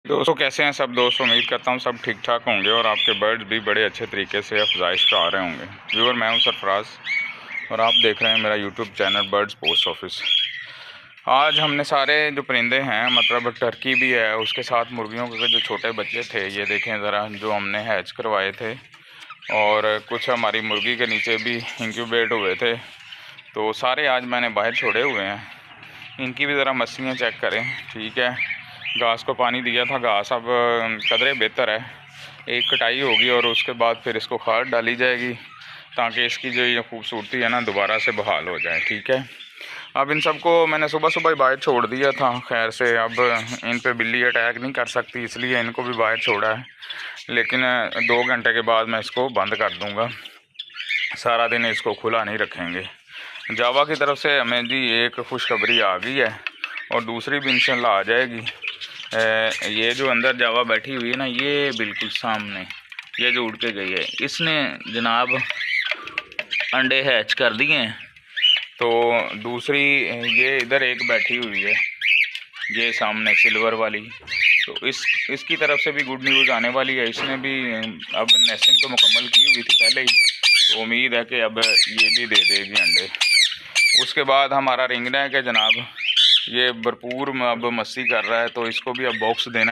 दोस्तों कैसे हैं सब दोस्त, उम्मीद करता हूँ सब ठीक ठाक होंगे और आपके बर्ड्स भी बड़े अच्छे तरीके से अफजाइश पे आ रहे होंगे। व्यूअर, मैं हूँ सरफराज और आप देख रहे हैं मेरा YouTube channel birds post office. आज हमने सारे जो परिंदे हैं, मतलब टर्की भी है, उसके साथ मुर्गियों के जो छोटे बच्चे थे, ये देखें ज़रा, जो हमने हैच करवाए थे, और कुछ हमारी मुर्गी के नीचे भी इंक्यूबेट हुए थे, तो सारे आज मैंने बाहर छोड़े हुए हैं। इनकी भी ज़रा मछलियाँ चेक करें, ठीक है। घास को पानी दिया था, घास अब कदरे बेहतर है। एक कटाई होगी और उसके बाद फिर इसको खाद डाली जाएगी ताकि इसकी जो ये खूबसूरती है ना दोबारा से बहाल हो जाए, ठीक है। अब इन सबको मैंने सुबह सुबह ही बाहर छोड़ दिया था, खैर से अब इन पे बिल्ली अटैक नहीं कर सकती, इसलिए इनको भी बाहर छोड़ा है। लेकिन 2 घंटे के बाद मैं इसको बंद कर दूँगा, सारा दिन इसको खुला नहीं रखेंगे। जावा की तरफ से हमें जी एक खुशखबरी आ गई है और दूसरी भी इंशाल्लाह आ जाएगी। ये जो अंदर जावा बैठी हुई है ना, ये बिल्कुल सामने, ये जो उड़ के गई है, इसने जनाब अंडे हैच कर दिए हैं। तो दूसरी ये इधर एक बैठी हुई है, ये सामने सिल्वर वाली, तो इसकी तरफ से भी गुड न्यूज़ आने वाली है। इसने भी अब नेस्टिंग तो मुकम्मल की हुई थी पहले ही, तो उम्मीद है कि अब ये भी दे देगी अंडे। उसके बाद हमारा रिंगना है कि जनाब ये भरपूर अब मस्ती कर रहा है, तो इसको भी अब बॉक्स देना